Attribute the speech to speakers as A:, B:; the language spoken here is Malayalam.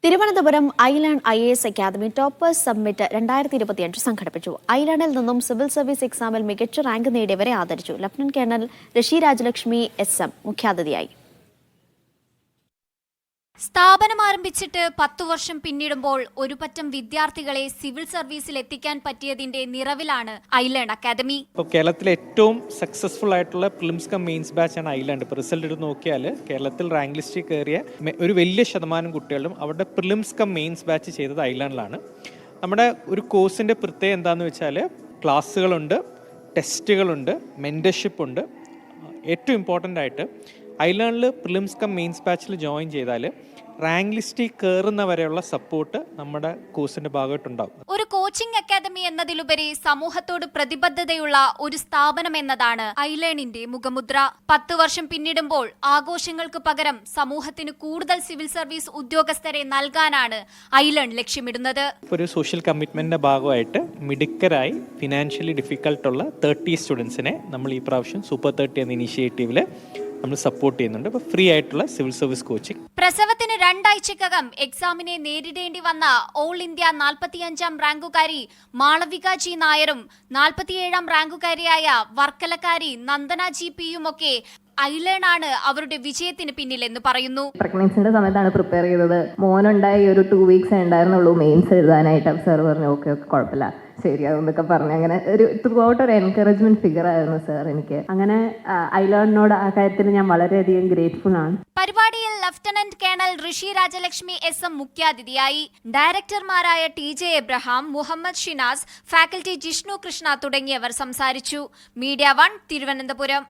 A: Thiruvananthapuram island IAS academy toppers submit 2025 സംഘടിപ്പിച്ചു. ഐലാൻഡിൽ നിന്നും സിവിൽ സർവീസ് എക്സാമിൽ മികച്ച റാങ്ക് നേടിയവരെ ആദരിച്ചു. Lieutenant colonel Rishi Rajalakshmi SM മുഖ്യാതിഥിയായി.
B: സ്ഥാപനം ആരംഭിച്ചിട്ട് 10 വർഷം പിന്നിടുമ്പോൾ ഒരു പറ്റം വിദ്യാർത്ഥികളെ സിവിൽ സർവീസിൽ എത്തിക്കാൻ പറ്റിയതിന്റെ നിറവിലാണ് ഐലാൻഡ് അക്കാദമി.
C: കേരളത്തിലെ ഏറ്റവും സക്സസ്ഫുൾ ആയിട്ടുള്ള പ്രിലിംസ് കം മെയിൻസ് ബാച്ച് ആണ് ഐലാൻഡ്. ഇപ്പോൾ റിസൾട്ട് എടുത്ത് നോക്കിയാൽ കേരളത്തിൽ റാങ്ക് ലിസ്റ്റിൽ കയറിയ ഒരു വലിയ ശതമാനം കുട്ടികളും അവരുടെ പ്രിലിംസ് കം മെയിൻസ് ബാച്ച് ചെയ്തത് ഐലാൻഡിലാണ്. നമ്മുടെ ഒരു കോഴ്സിൻ്റെ പ്രത്യേകത എന്താണെന്ന് വെച്ചാൽ ക്ലാസ്സുകളുണ്ട്, ടെസ്റ്റുകളുണ്ട്, മെൻറ്റർഷിപ്പ് ഉണ്ട്. ഏറ്റവും ഇമ്പോർട്ടൻ്റ് ആയിട്ട് ഐലാൻഡിൽ പ്രിലിംസ് കം മെയിൻസ് ബാച്ചിൽ ജോയിൻ ചെയ്താൽ റാങ്ക് ലിസ്റ്റിൽ കയറുന്ന വരെയുള്ള സപ്പോർട്ട് നമ്മുടെ കോഴ്സിന്റെ ഭാഗമായിട്ടുണ്ടാവും.
B: ഒരു കോച്ചിംഗ് അക്കാദമി എന്നതിലുപരി സമൂഹത്തോട് പ്രതിബദ്ധതയുള്ള ഒരു സ്ഥാപനം എന്നതാണ് ഐലാൻഡിന്റെ മുഖമുദ്ര. 10 വർഷം പിന്നിടുമ്പോൾ ആഘോഷങ്ങൾക്ക് പകരം സമൂഹത്തിന് കൂടുതൽ സിവിൽ സർവീസ് ഉദ്യോഗസ്ഥരെ നൽകാനാണ് ഐലാൻഡ് ലക്ഷ്യമിടുന്നത്.
C: ഒരു സോഷ്യൽ കമ്മിറ്റ്മെന്റിന്റെ ഭാഗമായിട്ട് മിടുക്കരായി ഫിനാൻഷ്യലി ഡിഫിക്കൽട്ടുള്ള 30 സ്റ്റുഡൻസിനെ നമ്മൾ ഈ പ്രാവശ്യം സൂപ്പർ 30 എന്ന ഇനീഷ്യേറ്റീവിൽ നമ്മൾ സപ്പോർട്ട് ചെയ്യുന്നുണ്ട്. അപ്പോൾ ഫ്രീ ആയിട്ടുള്ള സിവിൽ സർവീസ് കോച്ചിങ്.
B: പ്രസവത്തിന് 2 ആഴ്ചക്കകം എക്സാമിനെ നേരിടേണ്ടി വന്ന ഓൾ ഇന്ത്യ 45ാം റാങ്കുകാരി മാളവിക G നായരും 47ാം റാങ്കുകാരിയായ വർക്കലക്കാരി നന്ദന GP യുമൊക്കെ ഐലേൺ ആണ് അവരുടെ വിജയത്തിന് പിന്നിലെന്ന് പറയുന്നു.
D: പ്രഗ്നൻസിന്റെ സമയത്താണ് പ്രിപ്പയർ ചെയ്തത്. മോനുണ്ടായി ഒരു 2 വീക്സ് ഉണ്ടായിരുന്നുള്ളൂ മെയിൻസ് എഴുതാനായിട്ട്. സാർ പറഞ്ഞു ഓക്കെ കുഴപ്പമില്ല ശരിയാവുന്നൊക്കെ പറഞ്ഞു. അങ്ങനെ ഒരു ത്രൂഔട്ട് ഒരു എൻകറേജ്മെന്റ് ഫിഗർ ആയിരുന്നു സാർ എനിക്ക്. അങ്ങനെ ഐലേണിനോട് ആ കാര്യത്തിൽ ഞാൻ വളരെയധികം ഗ്രേറ്റ്ഫുൾ ആണ്.
B: പരിപാടിയിൽ lieutenant colonel Rishi Rajalakshmi SM മുഖ്യാതിഥിയായി. ഡയറക്ടർമാരായ TJ Abraham, Muhammad Shinas, faculty Jishnu Krishna തുടങ്ങിയവർ സംസാരിച്ചു. മീഡിയ 1 തിരുവനന്തപുരം.